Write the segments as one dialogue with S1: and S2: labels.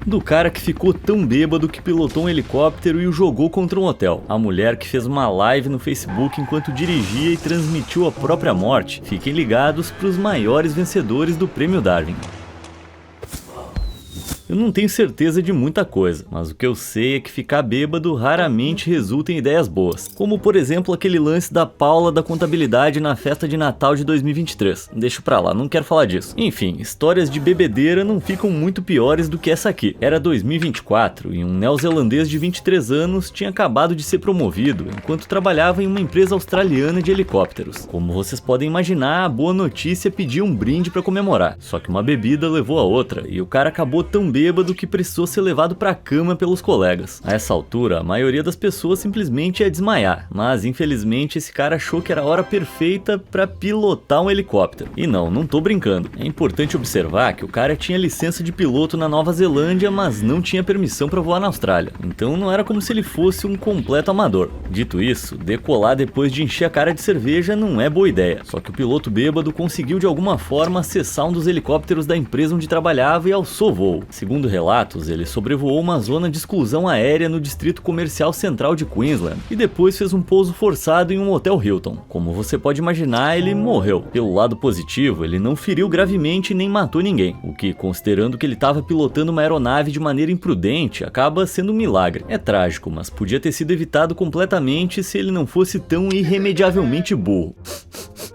S1: Do cara que ficou tão bêbado que pilotou um helicóptero e o jogou contra um hotel. A mulher que fez uma live no Facebook enquanto dirigia e transmitiu a própria morte. Fiquem ligados para os maiores vencedores do Prêmio Darwin. Eu não tenho certeza de muita coisa, mas o que eu sei é que ficar bêbado raramente resulta em ideias boas. Como por exemplo aquele lance da Paula da contabilidade na festa de Natal de 2023. Deixa pra lá, não quero falar disso. Enfim, histórias de bebedeira não ficam muito piores do que essa aqui. Era 2024 e um neozelandês de 23 anos tinha acabado de ser promovido enquanto trabalhava em uma empresa australiana de helicópteros. Como vocês podem imaginar, a boa notícia pedia um brinde pra comemorar. Só que uma bebida levou a outra e o cara acabou tão bêbado que precisou ser levado pra cama pelos colegas. A essa altura, a maioria das pessoas simplesmente ia desmaiar, mas infelizmente esse cara achou que era a hora perfeita pra pilotar um helicóptero. E não tô brincando. É importante observar que o cara tinha licença de piloto na Nova Zelândia, mas não tinha permissão pra voar na Austrália. Então não era como se ele fosse um completo amador. Dito isso, decolar depois de encher a cara de cerveja não é boa ideia. Só que o piloto bêbado conseguiu de alguma forma acessar um dos helicópteros da empresa onde trabalhava e alçou voo. Segundo relatos, ele sobrevoou uma zona de exclusão aérea no Distrito Comercial Central de Queensland e depois fez um pouso forçado em um hotel Hilton. Como você pode imaginar, ele morreu. Pelo lado positivo, ele não feriu gravemente nem matou ninguém, o que, considerando que ele estava pilotando uma aeronave de maneira imprudente, acaba sendo um milagre. É trágico, mas podia ter sido evitado completamente se ele não fosse tão irremediavelmente burro.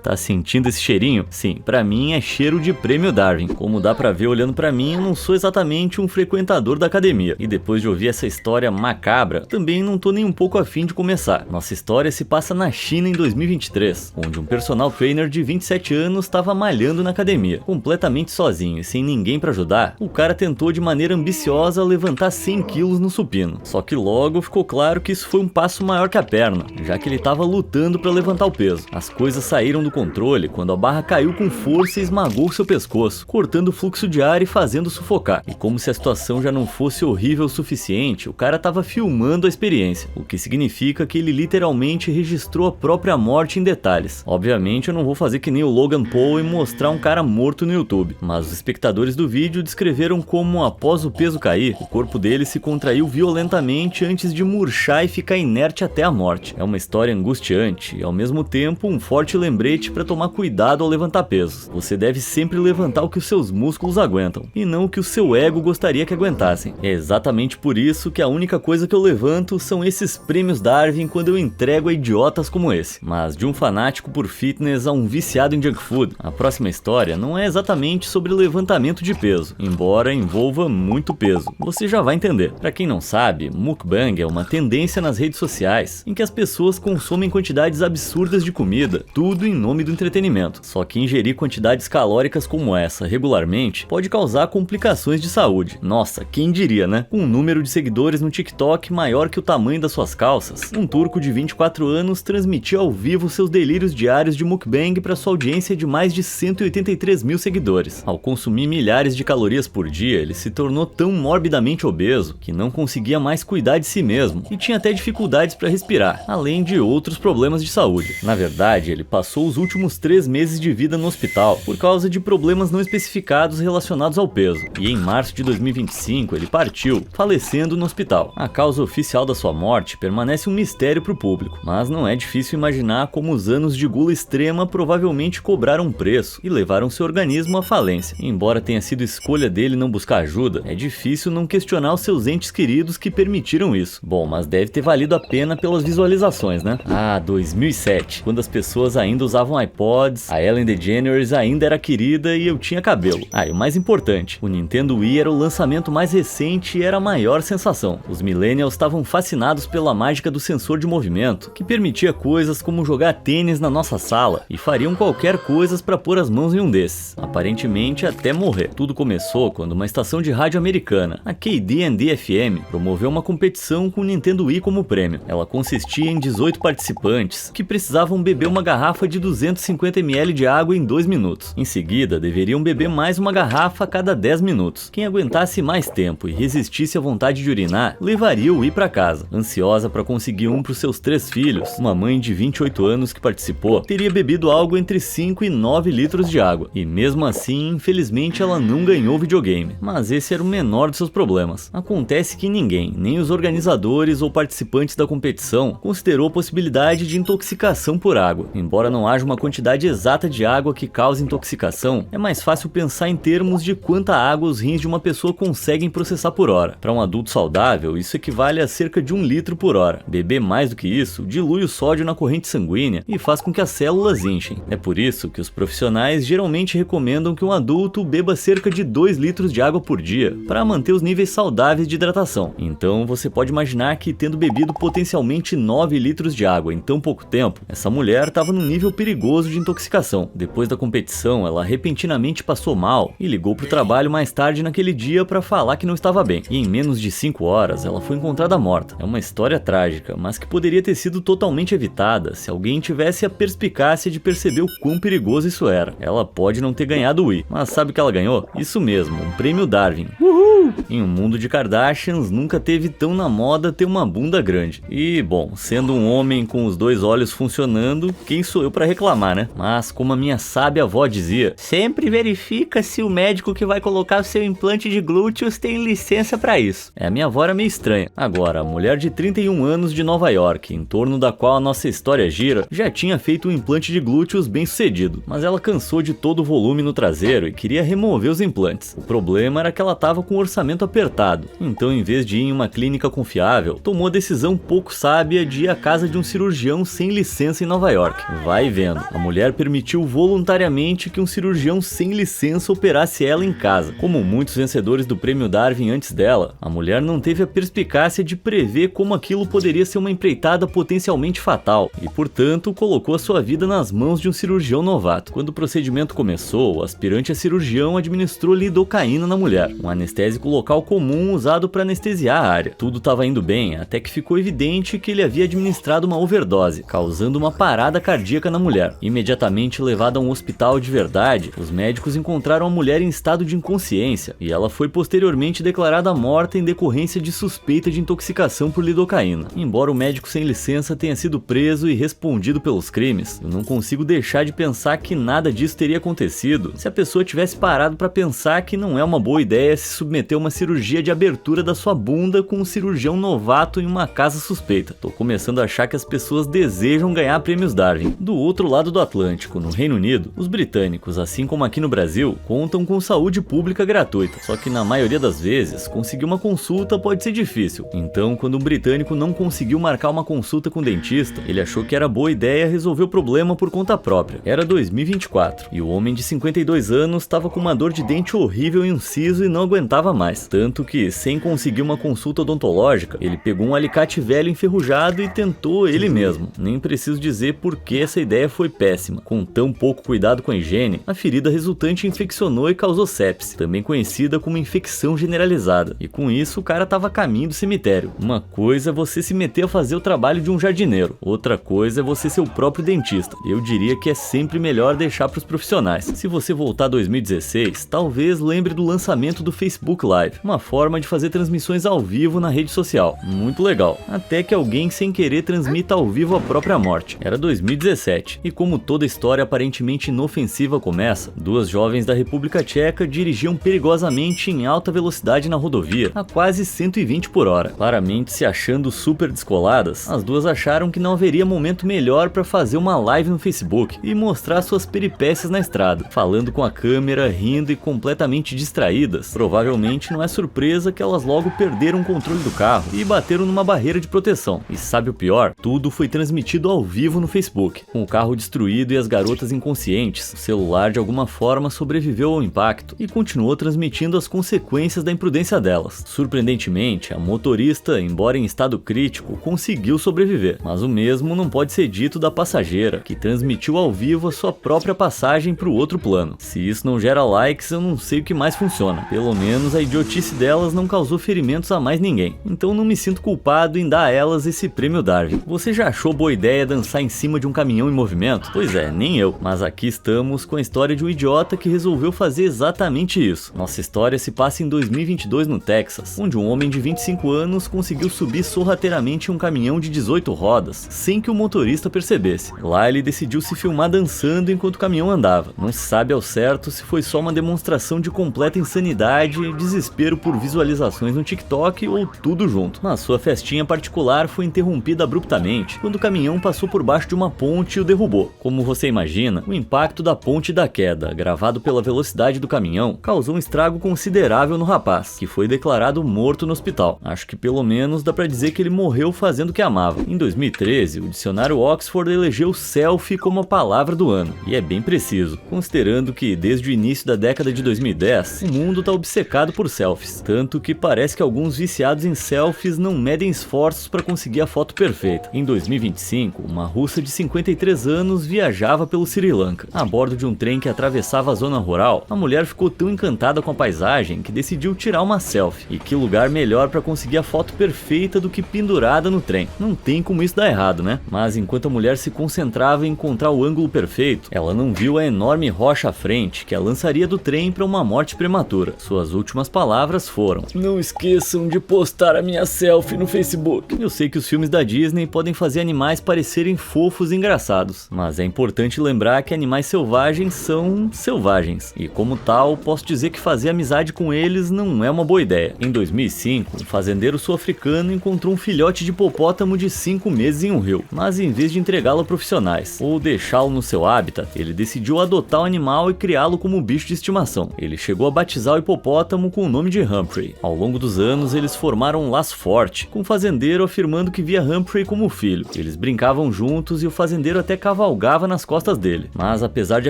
S1: Tá sentindo esse cheirinho? Sim, pra mim é cheiro de Prêmio Darwin. Como dá pra ver olhando pra mim, eu não sou exatamente um frequentador da academia. E depois de ouvir essa história macabra, também não tô nem um pouco afim de começar. Nossa história se passa na China em 2023, onde um personal trainer de 27 anos estava malhando na academia. Completamente sozinho e sem ninguém pra ajudar, o cara tentou de maneira ambiciosa levantar 100 quilos no supino. Só que logo ficou claro que isso foi um passo maior que a perna, já que ele estava lutando pra levantar o peso. As coisas saíram do controle quando a barra caiu com força e esmagou seu pescoço, cortando o fluxo de ar e fazendo sufocar. E como se a situação já não fosse horrível o suficiente, o cara estava filmando a experiência, o que significa que ele literalmente registrou a própria morte em detalhes. Obviamente eu não vou fazer que nem o Logan Paul e mostrar um cara morto no YouTube, mas os espectadores do vídeo descreveram como após o peso cair, o corpo dele se contraiu violentamente antes de murchar e ficar inerte até a morte. É uma história angustiante e ao mesmo tempo um forte lembrete para tomar cuidado ao levantar pesos. Você deve sempre levantar o que os seus músculos aguentam, e não o que o seu ego gostaria que aguentassem. É exatamente por isso que a única coisa que eu levanto são esses prêmios Darwin quando eu entrego a idiotas como esse. Mas de um fanático por fitness a um viciado em junk food, a próxima história não é exatamente sobre levantamento de peso, embora envolva muito peso. Você já vai entender. Para quem não sabe, mukbang é uma tendência nas redes sociais em que as pessoas consomem quantidades absurdas de comida, tudo em nome do entretenimento. Só que ingerir quantidades calóricas como essa regularmente pode causar complicações de saúde. Nossa, quem diria, né? Com um número de seguidores no TikTok maior que o tamanho das suas calças, um turco de 24 anos transmitiu ao vivo seus delírios diários de mukbang para sua audiência de mais de 183 mil seguidores. Ao consumir milhares de calorias por dia, ele se tornou tão morbidamente obeso que não conseguia mais cuidar de si mesmo e tinha até dificuldades para respirar, além de outros problemas de saúde. Na verdade, ele passou os últimos 3 meses de vida no hospital por causa de problemas não especificados relacionados ao peso, e em março de 2025 ele partiu, falecendo no hospital. A causa oficial da sua morte permanece um mistério para o público, mas não é difícil imaginar como os anos de gula extrema provavelmente cobraram um preço e levaram seu organismo à falência. Embora tenha sido escolha dele não buscar ajuda, é difícil não questionar os seus entes queridos que permitiram isso. Bom, mas deve ter valido a pena pelas visualizações, né? 2007, quando as pessoas ainda usavam iPods, a Ellen DeGeneres ainda era querida e eu tinha cabelo. E o mais importante, o Nintendo Wii era o lançamento mais recente e era a maior sensação. Os millennials estavam fascinados pela mágica do sensor de movimento, que permitia coisas como jogar tênis na nossa sala, e fariam qualquer coisa para pôr as mãos em um desses, aparentemente até morrer. Tudo começou quando uma estação de rádio americana, a KDND-FM, promoveu uma competição com o Nintendo Wii como prêmio. Ela consistia em 18 participantes que precisavam beber uma garrafa de 250 ml de água em 2 minutos. Em seguida, deveriam beber mais uma garrafa a cada 10 minutos. Quem aguentasse mais tempo e resistisse à vontade de urinar, levaria o Wee para casa. Ansiosa para conseguir um para os seus 3 filhos, uma mãe de 28 anos que participou teria bebido algo entre 5 e 9 litros de água. E mesmo assim, infelizmente, ela não ganhou videogame. Mas esse era o menor dos seus problemas. Acontece que ninguém, nem os organizadores ou participantes da competição, considerou a possibilidade de intoxicação por água. Embora não haja uma quantidade exata de água que cause intoxicação, é mais fácil pensar em termos de quanta água os rins de uma pessoa conseguem processar por hora. Para um adulto saudável, isso equivale a cerca de 1 litro por hora. Beber mais do que isso dilui o sódio na corrente sanguínea e faz com que as células inchem. É por isso que os profissionais geralmente recomendam que um adulto beba cerca de 2 litros de água por dia para manter os níveis saudáveis de hidratação. Então você pode imaginar que, tendo bebido potencialmente 9 litros de água em tão pouco tempo, essa mulher estava num nível perigoso de intoxicação. Depois da competição, ela repentinamente passou mal e ligou para o trabalho mais tarde naquele dia para falar que não estava bem. E em menos de 5 horas, ela foi encontrada morta. É uma história trágica, mas que poderia ter sido totalmente evitada se alguém tivesse a perspicácia de perceber o quão perigoso isso era. Ela pode não ter ganhado o Wii, mas sabe o que ela ganhou? Isso mesmo, um prêmio Darwin. Uhul! Em um mundo de Kardashians, nunca teve tão na moda ter uma bunda grande. E, bom, sendo um homem com os 2 olhos funcionando, quem sou eu para reclamar, né? Mas, como a minha sábia avó dizia, sempre verifica se o médico que vai colocar o seu implante de glúteos tem licença para isso. A minha avó era meio estranha. Agora, a mulher de 31 anos de Nova York, em torno da qual a nossa história gira, já tinha feito um implante de glúteos bem sucedido, mas ela cansou de todo o volume no traseiro e queria remover os implantes. O problema era que ela estava com um orçamento apertado, então em vez de ir em uma clínica confiável, tomou a decisão pouco sábia de ir à casa de um cirurgião sem licença em Nova York. Vai vendo, a mulher permitiu voluntariamente que um cirurgião sem licença operasse ela em casa. Como muitos vencedores do prêmio Darwin antes dela, a mulher não teve a perspicácia de prever como aquilo poderia ser uma empreitada potencialmente fatal e, portanto, colocou a sua vida nas mãos de um cirurgião novato. Quando o procedimento começou, o aspirante a cirurgião administrou lidocaína na mulher, um anestésico local comum usado para anestesiar a área. Tudo estava indo bem, até que ficou evidente que ele havia administrado uma overdose, causando uma parada cardíaca na mulher. Imediatamente levada a um hospital de verdade, os médicos encontraram a mulher em estado de inconsciência e ela foi posteriormente declarada morta em decorrência de suspeita de intoxicação por lidocaína. Embora o médico sem licença tenha sido preso e respondido pelos crimes, eu não consigo deixar de pensar que nada disso teria acontecido se a pessoa tivesse parado para pensar que não é uma boa ideia se submeter a uma cirurgia de abertura da sua bunda com um cirurgião novato em uma casa suspeita. Tô começando a achar que as pessoas desejam ganhar prêmios Darwin. Do outro lado do Atlântico, no Reino Unido, os britânicos, assim como aqui no Brasil, contam com saúde pública gratuita. Só que na maioria das vezes, conseguir uma consulta pode ser difícil. Então, quando um britânico não conseguiu marcar uma consulta com o dentista, ele achou que era boa ideia resolver o problema por conta própria. Era 2024 e o homem de 52 anos estava com uma dor de dente horrível em um siso e não aguentava mais. Tanto que, sem conseguir uma consulta odontológica, ele pegou um alicate velho enferrujado e tentou ele mesmo. Nem preciso dizer por que essa ideia foi péssima. Com tão pouco cuidado com a higiene, a ferida resultante infeccionou e causou sepse, também conhecida como infecção generalizada. E com isso, o cara estava a caminho do cemitério. Uma coisa é você se meter a fazer o trabalho de um jardineiro, outra coisa é você ser o próprio dentista. Eu diria que é sempre melhor deixar para os profissionais. Se você voltar a 2016, talvez lembre do lançamento do Facebook Live, uma forma de fazer transmissões ao vivo na rede social. Muito legal. Até que alguém sem querer transmita ao vivo a própria morte. Era 2017, e como toda história aparentemente inofensiva começa, 2 jovens da República Tcheca dirigiam perigosamente em alta velocidade na rodovia, a quase 120 por hora. Claramente se achando super descoladas, as duas acharam que não haveria momento melhor para fazer uma live no Facebook e mostrar suas peripécias na estrada, falando com a câmera, rindo e completamente distraídas. Provavelmente não é surpresa que elas logo perderam o controle do carro e bateram numa barreira de proteção. E sabe o pior? Tudo foi transmitido ao vivo no Facebook. Com o carro destruído e as garotas inconscientes, o celular de alguma forma sobreviveu ao impacto e continuou transmitindo as consequências da imprudência delas. Surpreendentemente, a motorista, embora em estado crítico, conseguiu sobreviver. Mas o mesmo não pode ser dito da passageira, que transmitiu ao vivo a sua própria passagem para o outro plano. Se isso não gera likes, eu não sei o que mais funciona. Pelo menos a idiotice delas não causou ferimentos a mais ninguém. Então não me sinto culpado em dar a elas esse prêmio Darwin. Você já achou boa ideia dançar em cima de um caminhão em movimento? Pois é, nem eu. Mas aqui estamos com a história de um idiota que resolveu fazer exatamente isso. Nossa história história se passa em 2022 no Texas, onde um homem de 25 anos conseguiu subir sorrateiramente em um caminhão de 18 rodas, sem que o motorista percebesse. Lá ele decidiu se filmar dançando enquanto o caminhão andava. Não se sabe ao certo se foi só uma demonstração de completa insanidade, desespero por visualizações no TikTok ou tudo junto. Mas sua festinha particular foi interrompida abruptamente quando o caminhão passou por baixo de uma ponte e o derrubou. Como você imagina, o impacto da ponte e da queda, gravado pela velocidade do caminhão, causou um estrago considerável no rapaz, que foi declarado morto no hospital. Acho que pelo menos dá pra dizer que ele morreu fazendo o que amava. Em 2013, o dicionário Oxford elegeu selfie como a palavra do ano, e é bem preciso, considerando que desde o início da década de 2010, o mundo tá obcecado por selfies, tanto que parece que alguns viciados em selfies não medem esforços para conseguir a foto perfeita. Em 2025, uma russa de 53 anos viajava pelo Sri Lanka. A bordo de um trem que atravessava a zona rural, a mulher ficou tão encantada com a paisagem que decidiu tirar uma selfie. E que lugar melhor para conseguir a foto perfeita do que pendurada no trem. Não tem como isso dar errado, né? Mas enquanto a mulher se concentrava em encontrar o ângulo perfeito, ela não viu a enorme rocha à frente que a lançaria do trem para uma morte prematura. Suas últimas palavras foram: "Não esqueçam de postar a minha selfie no Facebook." Eu sei que os filmes da Disney podem fazer animais parecerem fofos e engraçados, mas é importante lembrar que animais selvagens são selvagens, e como tal, posso dizer que fazer amizade com eles não é uma boa ideia. Em 2005, um fazendeiro sul-africano encontrou um filhote de hipopótamo de 5 meses em um rio, mas em vez de entregá-lo a profissionais ou deixá-lo no seu habitat, ele decidiu adotar o animal e criá-lo como bicho de estimação. Ele chegou a batizar o hipopótamo com o nome de Humphrey. Ao longo dos anos, eles formaram um laço forte, com o fazendeiro afirmando que via Humphrey como filho. Eles brincavam juntos e o fazendeiro até cavalgava nas costas dele. Mas apesar de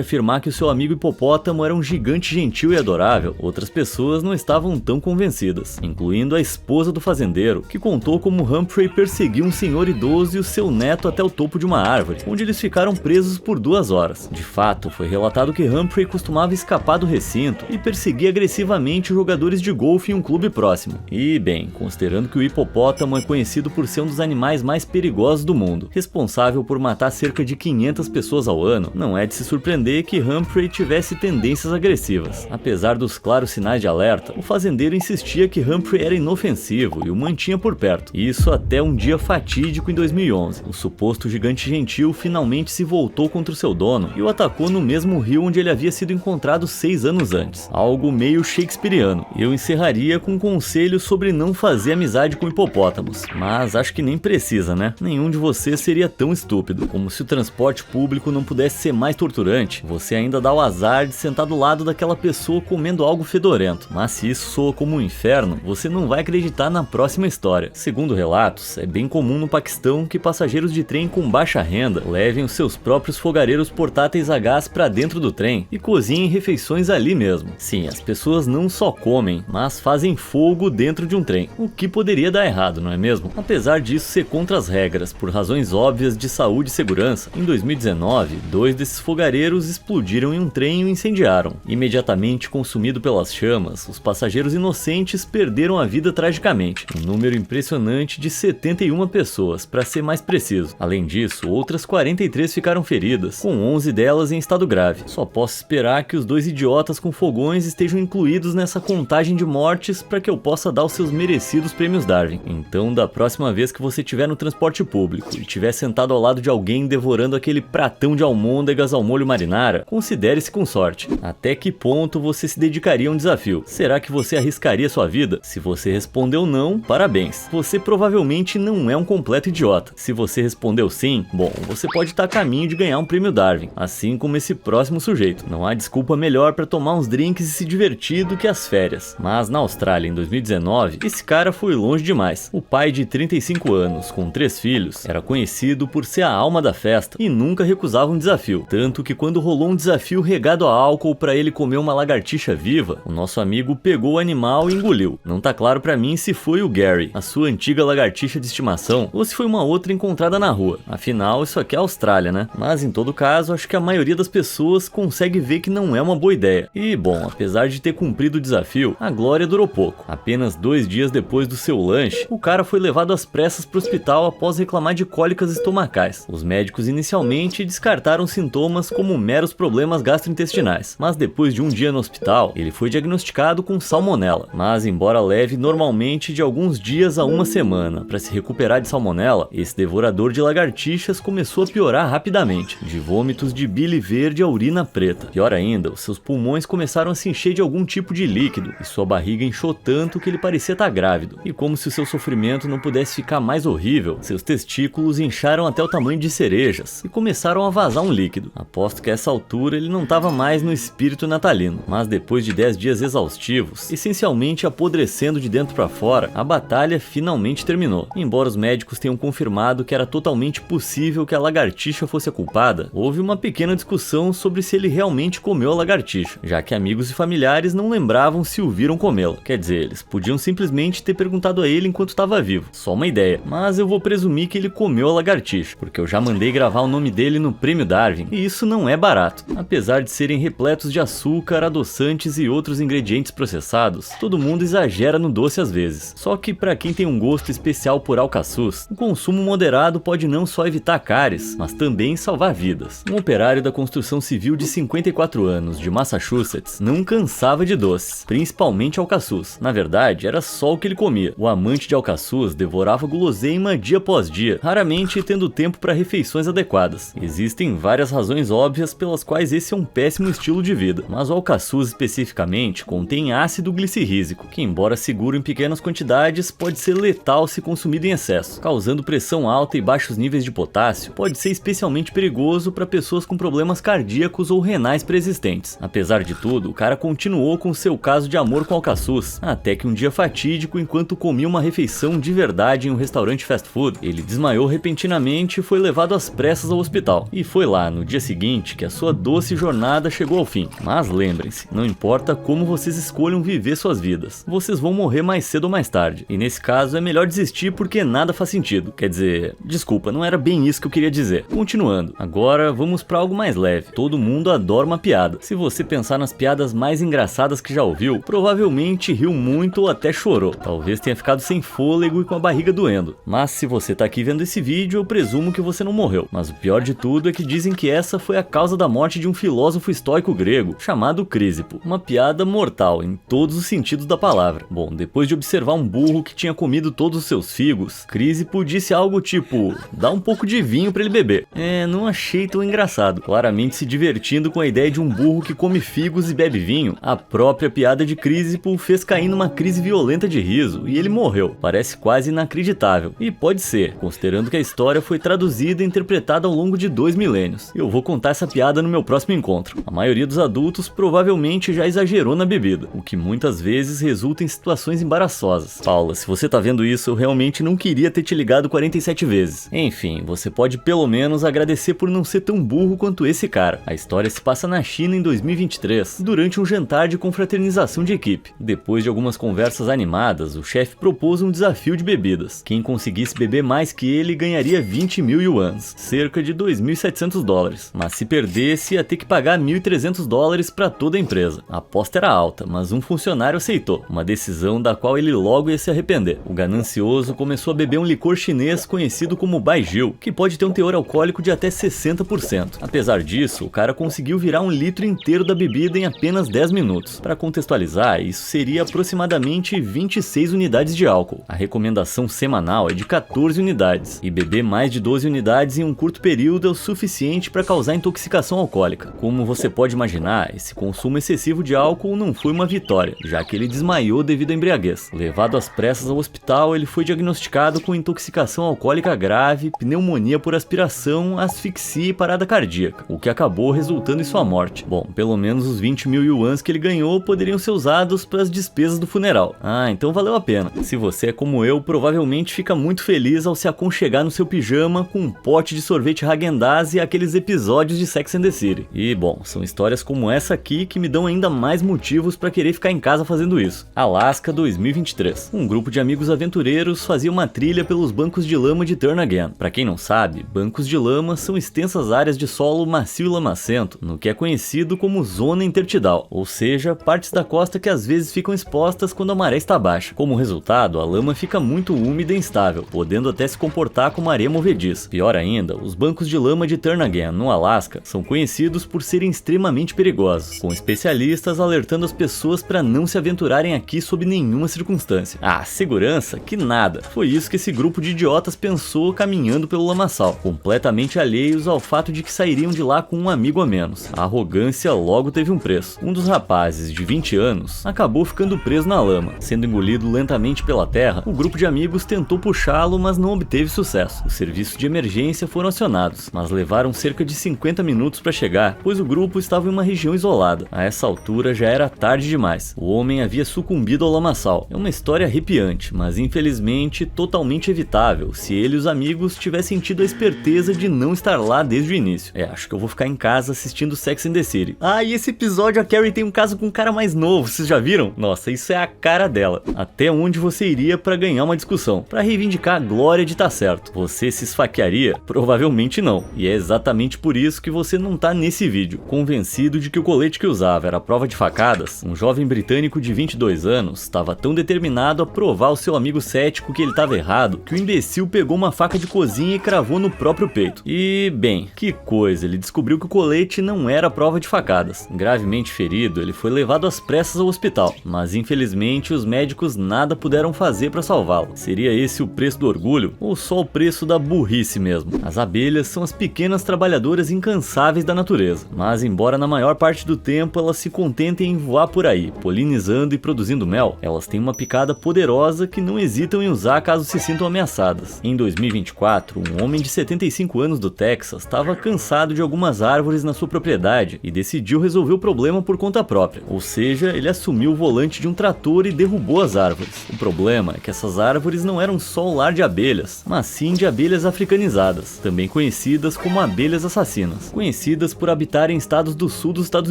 S1: afirmar que o seu amigo hipopótamo era um gigante gentil e adorável, outras pessoas não estavam tão convencidas, incluindo a esposa do fazendeiro, que contou como Humphrey perseguiu um senhor idoso e o seu neto até o topo de uma árvore, onde eles ficaram presos por 2 horas. De fato, foi relatado que Humphrey costumava escapar do recinto e perseguir agressivamente jogadores de golfe em um clube próximo. E, bem, considerando que o hipopótamo é conhecido por ser um dos animais mais perigosos do mundo, responsável por matar cerca de 500 pessoas ao ano, não é de se surpreender que Humphrey tivesse tendências agressivas. Apesar dos claros sinais de alerta, o fazendeiro insistia que Humphrey era inofensivo e o mantinha por perto. Isso até um dia fatídico em 2011. O suposto gigante gentil finalmente se voltou contra o seu dono e o atacou no mesmo rio onde ele havia sido encontrado 6 anos antes. Algo meio shakespeariano. Eu encerraria com um conselho sobre não fazer amizade com hipopótamos, mas acho que nem precisa, né? Nenhum de vocês seria tão estúpido. Como se o transporte público não pudesse ser mais torturante, você ainda dá o azar de sentar do lado daquela pessoa comendo algo fedorento. Mas se isso soa como um inferno, você não vai acreditar na próxima história. Segundo relatos, é bem comum no Paquistão que passageiros de trem com baixa renda levem os seus próprios fogareiros portáteis a gás para dentro do trem e cozinhem refeições ali mesmo. Sim, as pessoas não só comem, mas fazem fogo dentro de um trem, o que poderia dar errado, não é mesmo? Apesar disso ser contra as regras, por razões óbvias de saúde e segurança, em 2019, 2 desses fogareiros explodiram em um trem e o incendiaram. Imediatamente consumido pelas chamas, os passageiros inocentes perderam a vida tragicamente, um número impressionante de 71 pessoas, para ser mais preciso. Além disso, outras 43 ficaram feridas, com 11 delas em estado grave. Só posso esperar que os 2 idiotas com fogões estejam incluídos nessa contagem de mortes para que eu possa dar os seus merecidos prêmios Darwin. Então, da próxima vez que você estiver no transporte público e estiver sentado ao lado de alguém devorando aquele pratão de almôndegas ao molho marinara, considere-se com sorte. Até que ponto você se dedicaria a um desafio? Será que você arriscaria sua vida? Se você respondeu não, parabéns. Você provavelmente não é um completo idiota. Se você respondeu sim, bom, você pode estar a caminho de ganhar um prêmio Darwin, assim como esse próximo sujeito. Não há desculpa melhor para tomar uns drinks e se divertir do que as férias. Mas na Austrália, em 2019, esse cara foi longe demais. O pai de 35 anos, com 3 filhos, era conhecido por ser a alma da festa e nunca recusava um desafio. Tanto que quando rolou um desafio regado a álcool para ele comer uma lagartixa viva, o nosso amigo pegou o animal e engoliu. Não tá claro pra mim se foi o Gary, a sua antiga lagartixa de estimação, ou se foi uma outra encontrada na rua. Afinal, isso aqui é a Austrália, né? Mas em todo caso, acho que a maioria das pessoas consegue ver que não é uma boa ideia. E bom, apesar de ter cumprido o desafio, a glória durou pouco. Apenas 2 dias depois do seu lanche, o cara foi levado às pressas pro hospital após reclamar de cólicas estomacais. Os médicos inicialmente descartaram sintomas como meros problemas gastrointestinais, mas depois de um dia no hospital, ele foi diagnosticado com salmonela, mas embora leve normalmente de alguns dias a uma semana para se recuperar de salmonela, esse devorador de lagartixas começou a piorar rapidamente, de vômitos de bile verde a urina preta. Pior ainda, os seus pulmões começaram a se encher de algum tipo de líquido, e sua barriga inchou tanto que ele parecia estar grávido. E como se o seu sofrimento não pudesse ficar mais horrível, seus testículos incharam até o tamanho de cerejas, e começaram a vazar um líquido. Aposto que a essa altura ele não estava mais no espírito natalino, mas depois de 10 dias exaustivos, essencialmente apodrecendo de dentro para fora, a batalha finalmente terminou. Embora os médicos tenham confirmado que era totalmente possível que a lagartixa fosse a culpada, houve uma pequena discussão sobre se ele realmente comeu a lagartixa, já que amigos e familiares não lembravam se o viram comê-la. Quer dizer, eles podiam simplesmente ter perguntado a ele enquanto estava vivo. Só uma ideia, mas eu vou presumir que ele comeu a lagartixa, porque eu já mandei gravar o nome dele no Prêmio Darwin, e isso não é barato. Apesar de serem repletos de açúcar, adoçantes e outros ingredientes processados, todo mundo exagera no doce às vezes. Só que para quem tem um gosto especial por alcaçuz, o consumo moderado pode não só evitar cáries, mas também salvar vidas. Um operário da construção civil de 54 anos, de Massachusetts, não cansava de doces, principalmente alcaçuz. Na verdade, era só o que ele comia. O amante de alcaçuz devorava guloseima dia após dia, raramente tendo tempo para refeições adequadas. Existem várias razões óbvias pelas quais esse é um péssimo estilo de vida, mas o alcaçuz especificamente contém ácido glicirrísico, que embora seguro em pequenas quantidades, pode ser letal se consumido em excesso, causando pressão alta e baixos níveis de potássio. Pode ser especialmente perigoso para pessoas com problemas cardíacos ou renais preexistentes. Apesar de tudo, o cara continuou com seu caso de amor com alcaçuz, até que um dia fatídico, enquanto comia uma refeição de verdade em um restaurante fast food, ele desmaiou repentinamente e foi levado às pressas ao hospital. E foi lá, no dia seguinte, que a sua doce jornada chegou ao fim. Mas lembrem-se, não importa como vocês escolham viver suas vidas, vocês vão morrer mais cedo ou mais tarde. E nesse caso é melhor desistir porque nada faz sentido. Quer dizer, desculpa, não era bem isso que eu queria dizer. Continuando, agora vamos para algo mais leve. Todo mundo adora uma piada. Se você pensar nas piadas mais engraçadas que já ouviu, provavelmente riu muito ou até chorou. Talvez tenha ficado sem fôlego e com a barriga doendo. Mas se você tá aqui vendo esse vídeo, eu presumo que você não morreu. Mas o pior de tudo é que dizem que essa foi a causa da morte de um filósofo estoico grego chamado Crísipo. Uma piada mortal em todos os sentidos da palavra. Bom, depois de observar um burro que tinha comido todos os seus figos, Crísipo disse algo tipo: dá um pouco de vinho pra ele beber. Não achei tão engraçado. Claramente se divertindo com a ideia de um burro que come figos e bebe vinho, a própria piada de Crísipo fez cair numa crise violenta de riso e ele morreu. Parece quase inacreditável. E pode ser, considerando que a história foi traduzida e interpretada ao longo de 2 milênios. Eu vou contar essa piada no meu próximo encontro. A maioria dos adultos provavelmente já exagerou na bebida, o que muitas vezes resulta em situações embaraçosas. Paula, se você tá vendo isso, eu realmente não queria ter te ligado 47 vezes. Enfim, você pode pelo menos agradecer por não ser tão burro quanto esse cara. A história se passa na China em 2023, durante um jantar de confraternização de equipe. Depois de algumas conversas animadas, o chefe propôs um desafio de bebidas. Quem conseguisse beber mais que ele ganharia 20 mil yuans, cerca de 2.700 dólares. Mas se perdesse, ia ter que pagar 1.300 dólares para toda a empresa. A aposta era alta, mas um funcionário aceitou, uma decisão da qual ele logo ia se arrepender. O ganancioso começou a beber um licor chinês conhecido como Baijiu, que pode ter um teor alcoólico de até 60%. Apesar disso, o cara conseguiu virar 1 litro inteiro da bebida em apenas 10 minutos. Para contextualizar, isso seria aproximadamente 26 unidades de álcool. A recomendação semanal é de 14 unidades, e beber mais de 12 unidades em um curto período é o suficiente para causar intoxicação alcoólica. Como você pode imaginar, esse consumo excessivo de álcool não foi uma vitória, já que ele desmaiou devido à embriaguez. Levado às pressas ao hospital, ele foi diagnosticado com intoxicação alcoólica grave, pneumonia por aspiração, asfixia e parada cardíaca, o que acabou resultando em sua morte. Bom, pelo menos os 20 mil yuans que ele ganhou poderiam ser usados para as despesas do funeral. Então valeu a pena. Se você é como eu, provavelmente fica muito feliz ao se aconchegar no seu pijama com um pote de sorvete Häagen-Dazs e aqueles episódios de Sex and the City. E bom, são histórias como essa aqui que me dão ainda mais motivos para querer ficar em casa fazendo isso. Alaska 2023. Um grupo de amigos aventureiros fazia uma trilha pelos bancos de lama de Turn Again. Para quem não sabe, bancos de lama são extensas áreas de solo macio e lamacento, no que é conhecido como zona intertidal, ou seja, partes da costa que às vezes ficam expostas quando a maré está baixa. Como resultado, a lama fica muito úmida e instável, podendo até se comportar como areia movediça. Pior ainda, os bancos de lama de Turn Again, no Alasca, são conhecidos por serem extremamente perigosos, com especialistas alertando alertando as pessoas para não se aventurarem aqui sob nenhuma circunstância. Ah, segurança? Que nada. Foi isso que esse grupo de idiotas pensou caminhando pelo lamaçal, completamente alheios ao fato de que sairiam de lá com um amigo a menos. A arrogância logo teve um preço. Um dos rapazes, de 20 anos, acabou ficando preso na lama. Sendo engolido lentamente pela terra, o grupo de amigos tentou puxá-lo, mas não obteve sucesso. Os serviços de emergência foram acionados, mas levaram cerca de 50 minutos para chegar, pois o grupo estava em uma região isolada. A essa altura já era tarde demais. O homem havia sucumbido ao lamaçal. É uma história arrepiante, mas infelizmente totalmente evitável se ele e os amigos tivessem tido a esperteza de não estar lá desde o início. Acho que eu vou ficar em casa assistindo Sex and the City. Ah, e esse episódio a Carrie tem um caso com um cara mais novo, vocês já viram? Nossa, isso é a cara dela. Até onde você iria pra ganhar uma discussão? Pra reivindicar a glória de estar certo. Você se esfaquearia? Provavelmente não. E é exatamente por isso que você não tá nesse vídeo. Convencido de que o colete que usava era prova de facadas, um jovem britânico de 22 anos estava tão determinado a provar ao seu amigo cético que ele estava errado, que o imbecil pegou uma faca de cozinha e cravou no próprio peito. E, bem, que coisa, ele descobriu que o colete não era prova de facadas. Gravemente ferido, ele foi levado às pressas ao hospital, mas infelizmente os médicos nada puderam fazer para salvá-lo. Seria esse o preço do orgulho? Ou só o preço da burrice mesmo? As abelhas são as pequenas trabalhadoras incansáveis da natureza, mas embora na maior parte do tempo elas se contentem em voar por aí, polinizando e produzindo mel, elas têm uma picada poderosa que não hesitam em usar caso se sintam ameaçadas. Em 2024, um homem de 75 anos do Texas estava cansado de algumas árvores na sua propriedade e decidiu resolver o problema por conta própria, ou seja, ele assumiu o volante de um trator e derrubou as árvores. O problema é que essas árvores não eram só o lar de abelhas, mas sim de abelhas africanizadas, também conhecidas como abelhas assassinas. Conhecidas por habitar em estados do sul dos Estados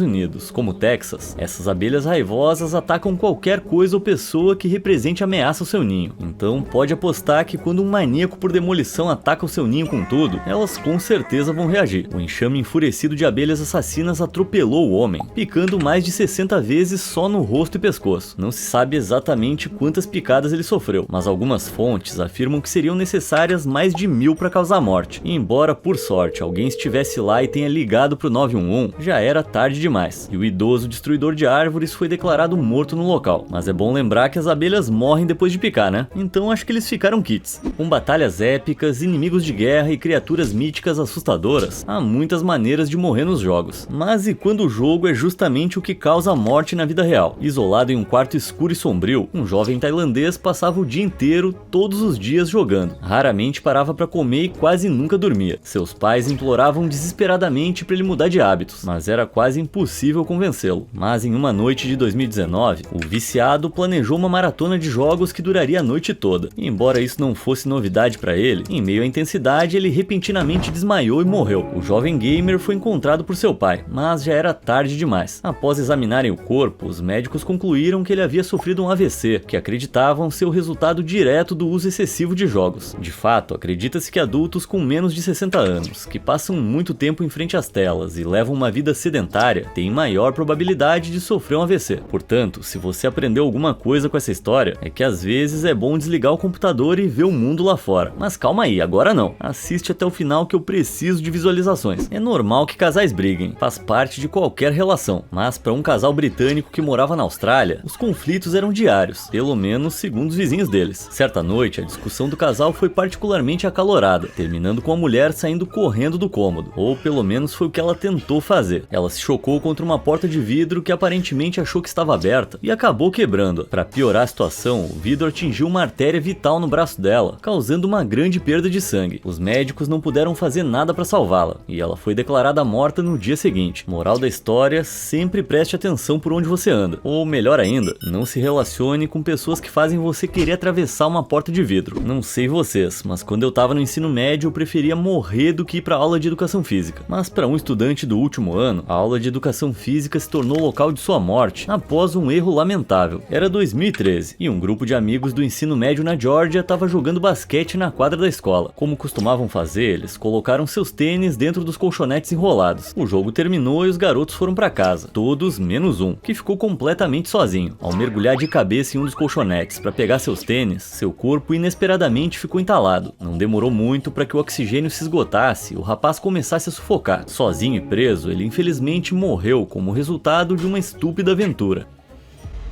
S1: Unidos, como Texas, essas abelhas raivosas atacam qualquer coisa ou pessoa que represente ameaça ao seu ninho. Então pode apostar que quando um maníaco por demolição ataca o seu ninho com tudo, elas com certeza vão reagir. O enxame enfurecido de abelhas assassinas atropelou o homem, picando mais de 60 vezes só no rosto e pescoço. Não se sabe exatamente quantas picadas ele sofreu, mas algumas fontes afirmam que seriam necessárias mais de 1000 para causar morte. E embora, por sorte, alguém estivesse lá e tenha ligado pro 911, já era tarde demais, e o idoso destruidor de árvores foi declarado morto no local. Mas é bom lembrar que as abelhas morrem depois de picar, né? Então acho que eles ficaram kits. Com batalhas épicas, inimigos de guerra e criaturas míticas assustadoras, há muitas maneiras de morrer nos jogos. Mas e quando o jogo é justamente o que causa a morte na vida real? Isolado em um quarto escuro e sombrio, um jovem tailandês passava o dia inteiro, todos os dias jogando. Raramente parava para comer e quase nunca dormia. Seus pais imploravam desesperadamente para ele mudar de hábitos, mas era quase impossível convencê-lo. Mas em uma noite de 2019, o viciado planejou uma maratona de jogos que duraria a noite toda. E embora isso não fosse novidade para ele, em meio à intensidade ele repentinamente desmaiou e morreu. O jovem gamer foi encontrado por seu pai, mas já era tarde demais. Após examinarem o corpo, os médicos concluíram que ele havia sofrido um AVC, que acreditavam ser o resultado direto do uso excessivo de jogos. De fato, acredita-se que adultos com menos de 60 anos, que passam muito tempo em frente às telas e levam uma vida sedentária, têm maior probabilidade de sofrer um AVC. Portanto, se você aprendeu alguma coisa com essa história, é que às vezes é bom desligar o computador e ver o mundo lá fora. Mas calma aí, agora não. Assiste até o final que eu preciso de visualizações. É normal que casais briguem, faz parte de qualquer relação. Mas para um casal britânico que morava na Austrália, os conflitos eram diários, pelo menos segundo os vizinhos deles. Certa noite, a discussão do casal foi particularmente acalorada, terminando com a mulher saindo correndo do cômodo, ou pelo menos foi o que ela tentou fazer. Ela se chocou contra uma porta de vidro que aparentemente achou que estava aberta e acabou quebrando-a. Para piorar a situação, o vidro atingiu uma artéria vital no braço dela, causando uma grande perda de sangue. Os médicos não puderam fazer nada para salvá-la, e ela foi declarada morta no dia seguinte. Moral da história, sempre preste atenção por onde você anda. Ou melhor ainda, não se relacione com pessoas que fazem você querer atravessar uma porta de vidro. Não sei vocês, mas quando eu tava no ensino médio eu preferia morrer do que ir pra aula de educação física. Mas para um estudante do último ano, a aula de educação física se tornou local de sua morte após um erro lamentável. Era 2013 e um grupo de amigos do ensino médio na Geórgia estava jogando basquete na quadra da escola. Como costumavam fazer, eles colocaram seus tênis dentro dos colchonetes enrolados. O jogo terminou e os garotos foram para casa, todos menos um, que ficou completamente sozinho. Ao mergulhar de cabeça em um dos colchonetes para pegar seus tênis, seu corpo inesperadamente ficou entalado. Não demorou muito para que o oxigênio se esgotasse e o rapaz começasse a sufocar. Sozinho e preso, ele infelizmente morreu como resultado de uma estúpida aventura.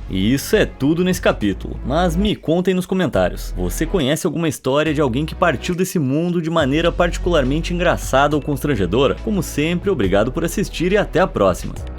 S1: E isso é tudo nesse capítulo, mas me contem nos comentários, você conhece alguma história de alguém que partiu desse mundo de maneira particularmente engraçada ou constrangedora? Como sempre, obrigado por assistir e até a próxima!